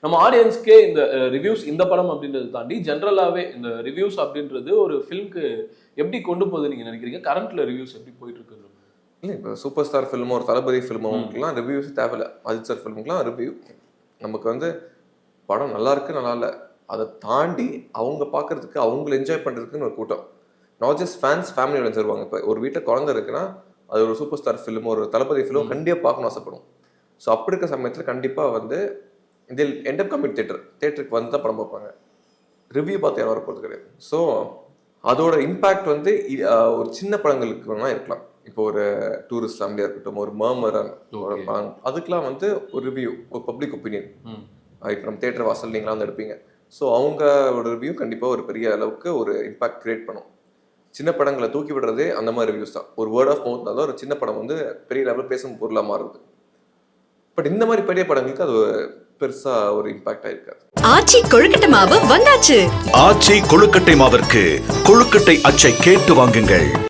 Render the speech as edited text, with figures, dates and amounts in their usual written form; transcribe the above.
நம்ம ஆடியன்ஸ்க்கே இந்த ரிவ்யூஸ் இந்த படம் அப்படின்றத தாண்டி ஜென்ரலாவே இந்த ரிவ்யூஸ் அப்படின்றது ஒரு ஃபிலிம்க்கு எப்படி கொண்டு போகுது நீங்க நினைக்கிறீங்க? கரண்ட்ல ரிவ்யூஸ் எப்படி போயிட்டு இருக்கு? இல்லை, இப்போ சூப்பர் ஸ்டார் ஃபிலிமோ ஒரு தளபதி ஃபிலிமோக்கெல்லாம் ரிவ்யூஸ் தேவையில்லை. அஜித் சார் ஃபிலிமுக்கெலாம் ரிவ்யூ நமக்கு வந்து படம் நல்லா இருக்கு நல்லா இல்லை, அதை தாண்டி அவங்க பார்க்கறதுக்கு அவங்களை என்ஜாய் பண்ணுறதுக்குன்னு ஒரு கூட்டம். நாட் ஜஸ்ட் ஃபேன்ஸ், ஃபேமிலியோட வச்சுருவாங்க. இப்போ ஒரு வீட்டில் குழந்தை இருக்குன்னா அது ஒரு சூப்பர் ஸ்டார் ஃபிலிம், ஒரு தளபதி ஃபிலிம் கண்டிப்பாக பார்க்கணும் ஆசைப்படும். ஸோ அப்படி இருக்க சமயத்தில் கண்டிப்பாக வந்து இதில் எண்ட் அப் கமிட் தேட்டருக்கு வந்து தான் படம் பார்ப்பாங்க. ரிவ்யூ பார்த்து யாரும் வரப்போகிறது கிடையாது. ஸோ அதோட இம்பேக்ட் வந்து ஒரு சின்ன படங்களுக்கு வேணால் இருக்கலாம். இப்போ ஒரு டூரிஸ்ட் ஃபேமிலியாக இருக்கட்டும், ஒரு மர்மரன், அதுக்கெலாம் வந்து ஒரு ரிவ்யூ, ஒரு பப்ளிக் ஒப்பீனியன். இப்போ நம்ம தேட்டர் வாசல் நீங்களாம் வந்து எடுப்பீங்க. ஸோ அவங்களோட ரிவ்யூ கண்டிப்பாக ஒரு பெரிய அளவுக்கு ஒரு இம்பாக்ட் கிரியேட் பண்ணும். சின்ன படங்களை தூக்கி விடுறதே அந்த மாதிரி ரிவ்யூஸ் தான். ஒரு வேர்ட் ஆஃப் மவுத் தான் ஒரு சின்ன படம் வந்து பெரிய லெவலில் பேசும் பொருளாக மாறுது. பட் இந்த மாதிரி பெரிய படங்களுக்கு அது பெருசா ஒரு இம்பாக்ட் ஆயிருக்காது. ஆச்சி கொழுக்கட்டை மாவு வந்தாச்சு. ஆச்சி கொழுக்கட்டை மாவிற்கு கொழுக்கட்டை அச்சை கேட்டு வாங்குங்கள்.